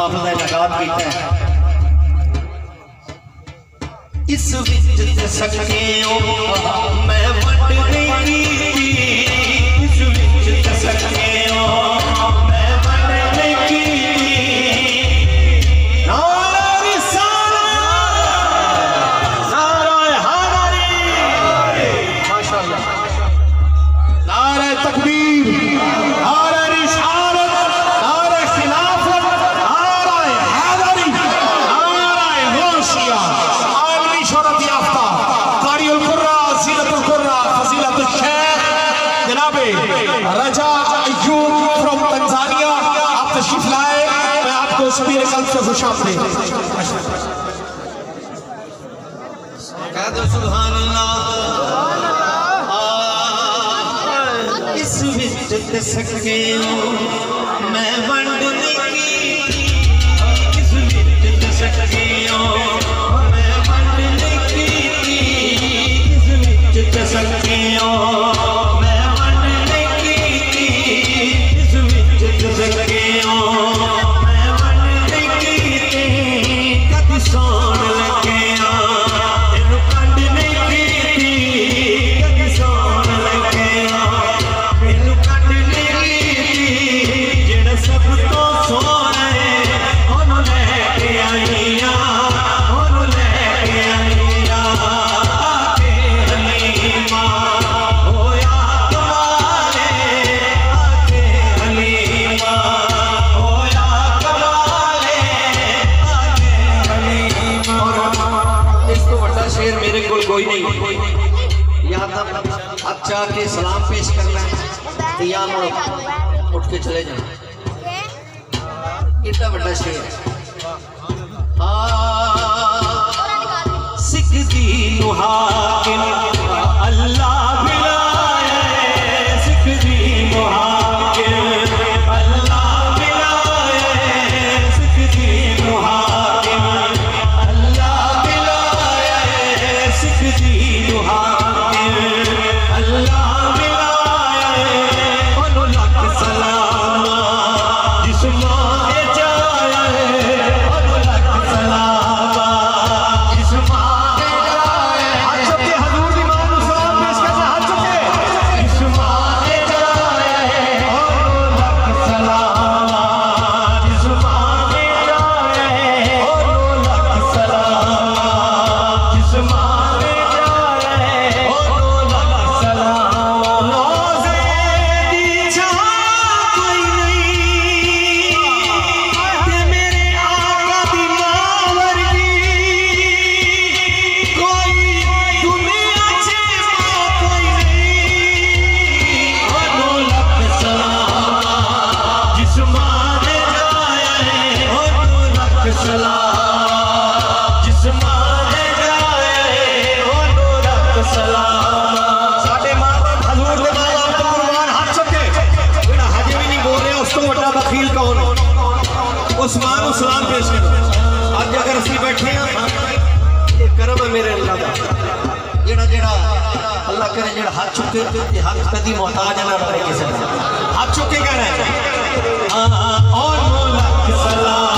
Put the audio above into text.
हाफिज़ ने लगात कीता है इस विच ते सकियो मैं वंड नहीं इस विच ते सकियो मैं वंड नहीं नारा रिसालत नारा हैदरी माशाअल्लाह नारा तकबीर नारा रिसालत नारा खिलाफत नारा हैदरी नारा गौसिया आलमी शोहरत याफ्ता कारिउल कुर्रा ज़ीनतुल कुर्रा फजीलतुल शेख जनाब रजा अय्यूब फ्रॉम तंजानिया आप तशरीफ लाए मैं आपको सभी कल्ब से खुशामदीद कह दो सुभान अल्लाह इस विच ते सकियो मैं वंड नहीं इस विच ते सकियो मैं वंड नहीं इस विच ते सकियो मैं वंड नहीं इस विच ते सकियो मैं वंड नहीं कद सोण लगिया इनु कंड नहीं कद सोण लगिया इनु कंड नहीं जेड़ा सब तो सोना है ओनू लेके आईया ओनू लेके आईया आके हलीमा होया कमाले आके हलीमा होया कमाले आके हलीमा इस तो बड़ा शेर मेरे को कोई नहीं यहाँ तक हाथ चाह के सलाम पेश करना है या उठ के चले जाओ इतना बड़ा शेर सिख दीन हाकिम अल्लाह बिलाए सिख दीन हाकिम अल्लाह बिलाए सिख दीन हाकिम अल्लाह बिलाए सिख दीन हाकिम अल्लाह बिलाए ओनू लख सलाम जिस मां जाए ओनू लख सलाम जिस मां जाए हाथ चुके हजूर दी मां नू सलाम पेश करना हाथ चुके जिस मां जाए ओनू लख सलाम जिस मां जाए ओनू लख सलाम जिस मां जाए ओनू लख सलाम रोज़े दी छां कोई नहीं ते मेरे आका दी मां वर्गी कोई दुनिया च मां कोई नहीं ओनू लख सलाम जिस मां जाए ओनू लख सलाम जिस मां जाए ओनू लख सलाम साडे मां बाप हजूर दे मां बाप तो कुर्बान हाथ चुके जेड़ा हजे भी नहीं बोल रहा उस तो बड़ा बखील कौन है उस मां नू सलाम पेश करो अज अगर असं बैठे हैं ये करम है मेरे अल्लाह का जेड़ा जेड़ा अल्लाह करे जेड़ा हाथ चुके ते हाथ कदी मोहताज ना रहे किसी हाथ चुके कहना है और लख सलाम